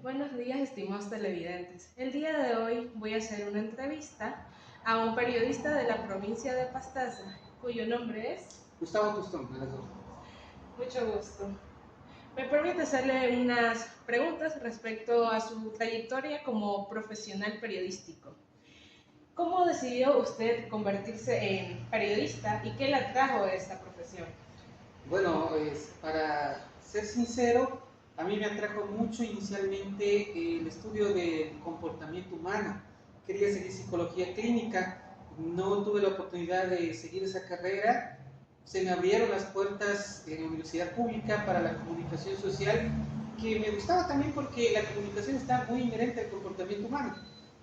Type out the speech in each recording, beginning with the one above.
Buenos días, estimados televidentes. El día de hoy voy a hacer una entrevista a un periodista de la provincia de Pastaza, cuyo nombre es... Gustavo Tostón, a las dos. Mucho gusto. Me permite hacerle unas preguntas respecto a su trayectoria como profesional periodístico. ¿Cómo decidió usted convertirse en periodista y qué le atrajo a esta profesión? Bueno, para ser sincero, a mí me atrajo mucho inicialmente el estudio del comportamiento humano. Quería seguir psicología clínica, no tuve la oportunidad de seguir esa carrera. Se me abrieron las puertas en la universidad pública para la comunicación social, que me gustaba también porque la comunicación está muy inherente al comportamiento humano.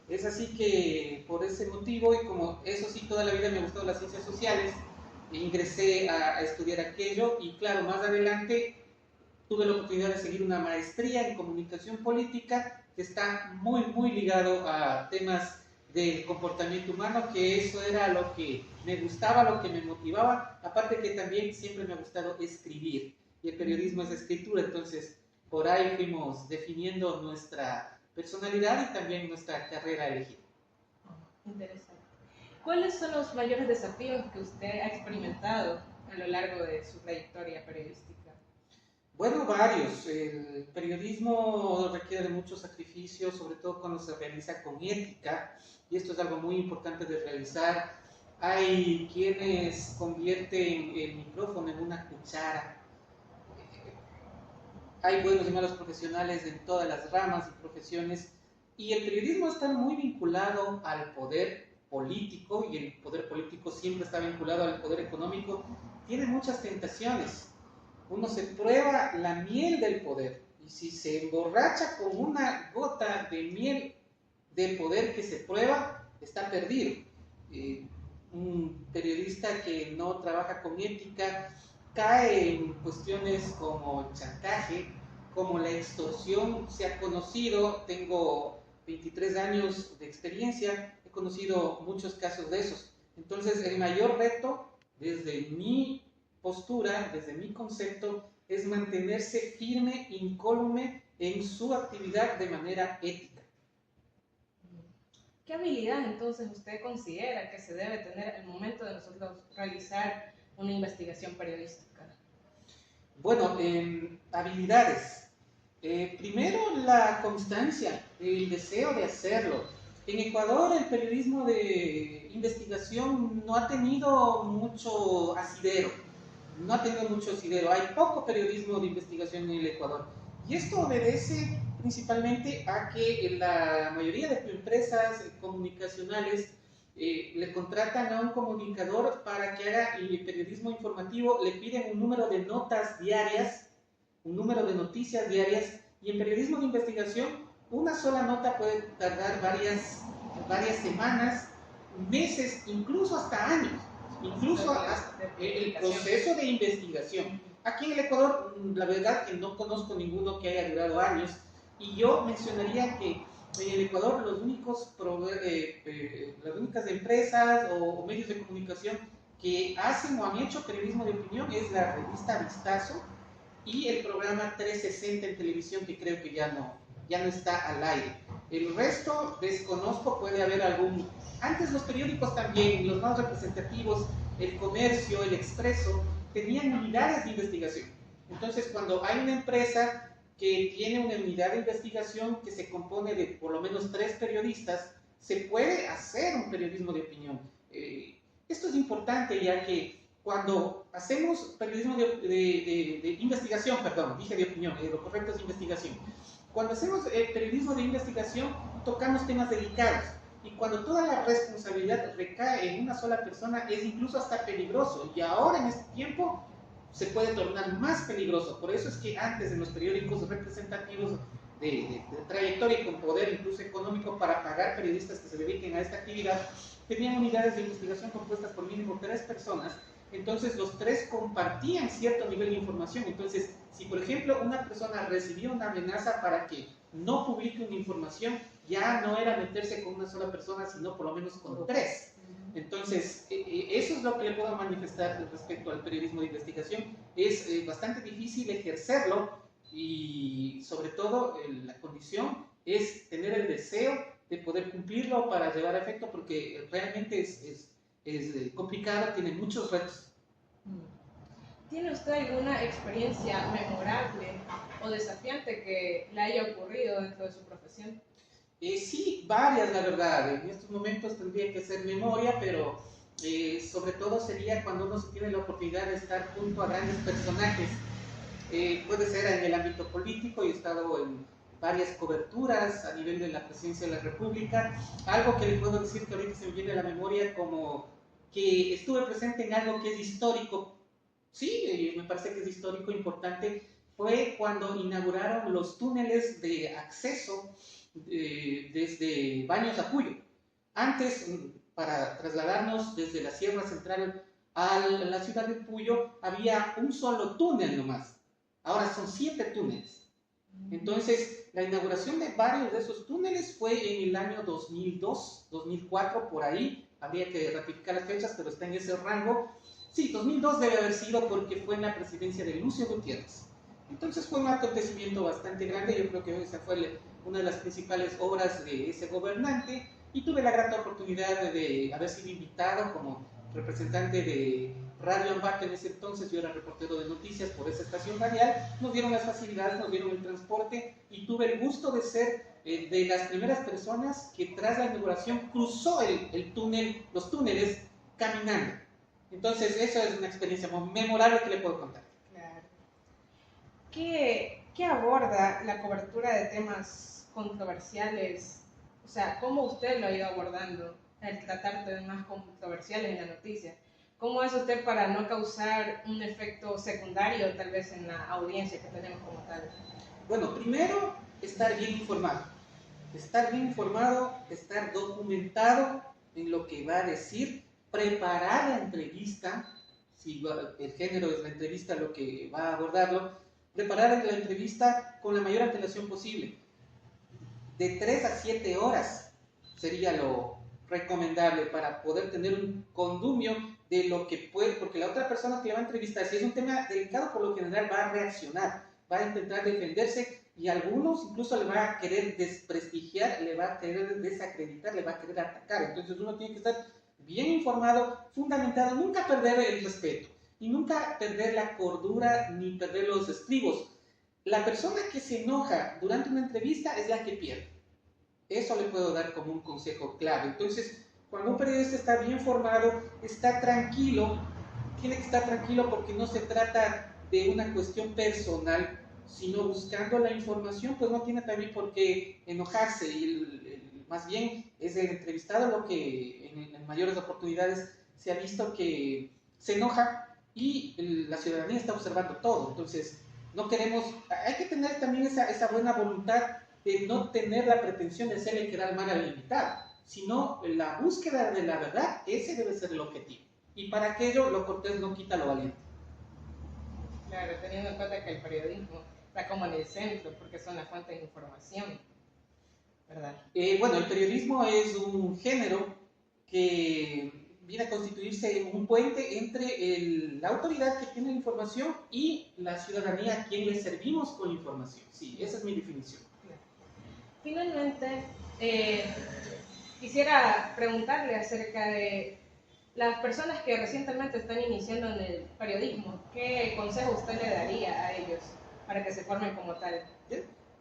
Es así que por ese motivo, y como eso sí, toda la vida me han gustado las ciencias sociales, ingresé a estudiar aquello y claro, más adelante tuve la oportunidad de seguir una maestría en comunicación política que está muy ligado a temas del comportamiento humano, que eso era lo que me gustaba, lo que me motivaba, aparte que también siempre me ha gustado escribir y el periodismo es escritura, entonces por ahí fuimos definiendo nuestra personalidad y también nuestra carrera elegida. Interesante. ¿Cuáles son los mayores desafíos que usted ha experimentado a lo largo de su trayectoria periodística? Bueno, varios. El periodismo requiere de mucho sacrificio, sobre todo cuando se realiza con ética, y esto es algo muy importante de realizar. Hay quienes convierten el micrófono en una cuchara. Hay buenos y malos profesionales en todas las ramas y profesiones, y el periodismo está muy vinculado al poder político, y el poder político siempre está vinculado al poder económico. Tiene muchas tentaciones. Uno se prueba la miel del poder, y si se emborracha con una gota de miel del poder que se prueba, está perdido. Un periodista que no trabaja con ética cae en cuestiones como el chantaje, como la extorsión. Se ha conocido, tengo 23 años de experiencia, he conocido muchos casos de esos. Entonces, el mayor reto, desde mi postura, desde mi concepto, es mantenerse firme, incólume en su actividad de manera ética. ¿Qué habilidad entonces usted considera que se debe tener al momento de nosotros realizar una investigación periodística? Bueno, habilidades. Primero, la constancia, el deseo de hacerlo. En Ecuador el periodismo de investigación no ha tenido mucho asidero, hay poco periodismo de investigación en el Ecuador. Y esto obedece principalmente a que la mayoría de empresas comunicacionales le contratan a un comunicador para que haga periodismo informativo, le piden un número de notas diarias, un número de noticias diarias, y en periodismo de investigación una sola nota puede tardar varias semanas, meses, incluso hasta años, incluso hasta el proceso de investigación. Aquí en el Ecuador, la verdad que no conozco ninguno que haya durado años, y yo mencionaría que en el Ecuador las únicas empresas o medios de comunicación que hacen o han hecho periodismo de opinión es la revista Vistazo y el programa 360 en televisión, que creo que ya no está al aire. El resto desconozco, puede haber algún. Antes los periódicos también, los más representativos, El Comercio, El Expreso, tenían unidades de investigación. Entonces, cuando hay una empresa que tiene una unidad de investigación que se compone de por lo menos 3 periodistas, se puede hacer un periodismo de opinión. Esto es importante, ya que cuando hacemos periodismo de investigación, perdón, dije de opinión, lo correcto es investigación. Cuando hacemos periodismo de investigación, tocamos temas delicados. Y cuando toda la responsabilidad recae en una sola persona, es incluso hasta peligroso. Y ahora, en este tiempo, se puede tornar más peligroso. Por eso es que antes, en los periódicos representativos de trayectoria y con poder incluso económico para pagar periodistas que se dediquen a esta actividad, tenían unidades de investigación compuestas por mínimo 3 personas. Entonces los 3 compartían cierto nivel de información. Entonces, si por ejemplo una persona recibió una amenaza para que no publique una información, ya no era meterse con una sola persona, sino por lo menos con 3. Entonces, eso es lo que le puedo manifestar respecto al periodismo de investigación. Es bastante difícil ejercerlo, y sobre todo la condición es tener el deseo de poder cumplirlo para llevar a efecto, porque realmente es complicado, tiene muchos retos. ¿Tiene usted alguna experiencia memorable o desafiante que le haya ocurrido dentro de su profesión? Sí, varias, la verdad. En estos momentos tendría que hacer memoria, pero sobre todo sería cuando uno se tiene la oportunidad de estar junto a grandes personajes. Puede ser en el ámbito político, he estado en varias coberturas a nivel de la presidencia de la República. Algo que le puedo decir que ahorita se me viene a la memoria como que estuve presente en algo que es histórico. Sí, me parece que es histórico, importante. Fue cuando inauguraron los túneles de acceso desde Baños a Puyo. Antes, para trasladarnos desde la Sierra Central a la ciudad de Puyo, había un solo túnel nomás. Ahora son 7 túneles. Entonces, la inauguración de varios de esos túneles fue en el año 2002, 2004, por ahí. Habría que ratificar las fechas, pero está en ese rango. Sí, 2002 debe haber sido porque fue en la presidencia de Lucio Gutiérrez. Entonces fue un acontecimiento bastante grande. Yo creo que esa fue una de las principales obras de ese gobernante, y tuve la grata oportunidad de haber sido invitado como representante de Radio Ambato en ese entonces. Yo era reportero de noticias por esa estación radial. Nos dieron las facilidades, nos dieron el transporte, y tuve el gusto de ser de las primeras personas que tras la inauguración cruzó los túneles caminando. Entonces eso es una experiencia memorable que le puedo contar. Claro. ¿Qué aborda la cobertura de temas controversiales? O sea, ¿cómo usted lo ha ido abordando al tratar temas controversiales en la noticia? ¿Cómo hace usted para no causar un efecto secundario tal vez en la audiencia que tenemos como tal? Bueno, primero, estar bien informado. Estar bien informado, estar documentado en lo que va a decir, preparar la entrevista, si el género es la entrevista lo que va a abordarlo, preparar la entrevista con la mayor antelación posible. De 3 a 7 horas sería lo recomendable para poder tener un condumio de lo que puede, porque la otra persona que le va a entrevistar, si es un tema delicado, por lo general va a reaccionar, va a intentar defenderse, y a algunos incluso le va a querer desprestigiar, le va a querer desacreditar, le va a querer atacar. Entonces uno tiene que estar bien informado, fundamentado, nunca perder el respeto, y nunca perder la cordura, ni perder los estribos. La persona que se enoja durante una entrevista es la que pierde. Eso le puedo dar como un consejo clave. Entonces, cuando un periodista está bien formado, está tranquilo, tiene que estar tranquilo porque no se trata de una cuestión personal, sino buscando la información, pues no tiene también por qué enojarse. Y más bien es el entrevistado lo que en mayores oportunidades se ha visto que se enoja, y la ciudadanía está observando todo. Entonces, no queremos, hay que tener también esa buena voluntad de no tener la pretensión de hacerle quedar mal al invitado, sino la búsqueda de la verdad. Ese debe ser el objetivo. Y para aquello, lo cortés no quita lo valiente. Claro, teniendo en cuenta que el periodismo está como en el centro, porque son la fuente de información, ¿verdad? Bueno, el periodismo es un género que viene a constituirse en un puente entre la autoridad que tiene la información y la ciudadanía a quien le servimos con la información. Sí, esa es mi definición. Finalmente, quisiera preguntarle acerca de las personas que recientemente están iniciando en el periodismo. ¿Qué consejo usted le daría a ellos para que se formen como tal?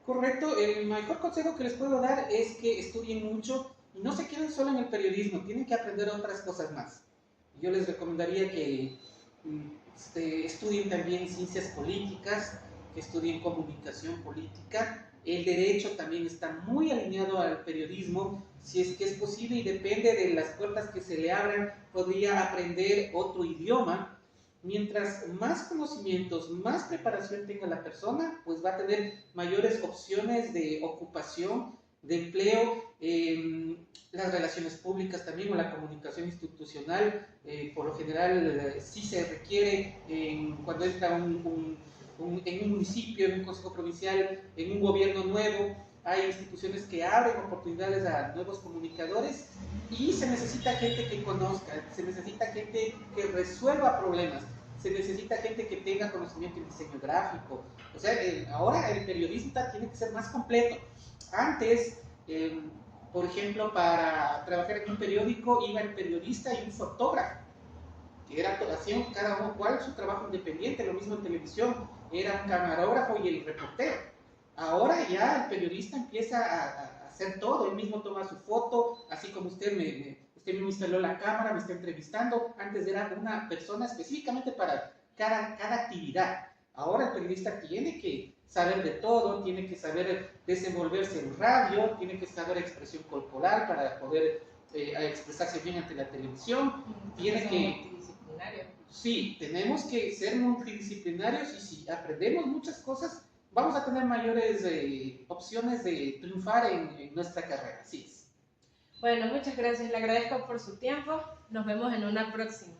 Correcto, el mejor consejo que les puedo dar es que estudien mucho y no se queden solo en el periodismo, tienen que aprender otras cosas más. Yo les recomendaría que estudien también ciencias políticas, que estudien comunicación política. El derecho también está muy alineado al periodismo, si es que es posible, y depende de las puertas que se le abran, podría aprender otro idioma. Mientras más conocimientos, más preparación tenga la persona, pues va a tener mayores opciones de ocupación, de empleo. Las relaciones públicas también, o la comunicación institucional, por lo general sí se requiere cuando entra en un municipio, en un consejo provincial, en un gobierno nuevo. Hay instituciones que abren oportunidades a nuevos comunicadores, y se necesita gente que conozca, se necesita gente que resuelva problemas, se necesita gente que tenga conocimiento en diseño gráfico. O sea, ahora el periodista tiene que ser más completo. Antes, por ejemplo, para trabajar en un periódico iba el periodista y un fotógrafo, que hacían cada uno cual su trabajo independiente. Lo mismo en televisión, era un camarógrafo y el reportero. Ahora ya el periodista empieza a hacer todo, él mismo toma su foto, así como usted usted me instaló la cámara, me está entrevistando. Antes era una persona específicamente para cada actividad. Ahora el periodista tiene que saber de todo, tiene que saber desenvolverse en radio, tiene que saber expresión corporal para poder expresarse bien ante la televisión, tiene que... Sí, tenemos que ser multidisciplinarios, y si aprendemos muchas cosas, vamos a tener mayores opciones de triunfar en nuestra carrera. Así es. Bueno, muchas gracias. Le agradezco por su tiempo. Nos vemos en una próxima.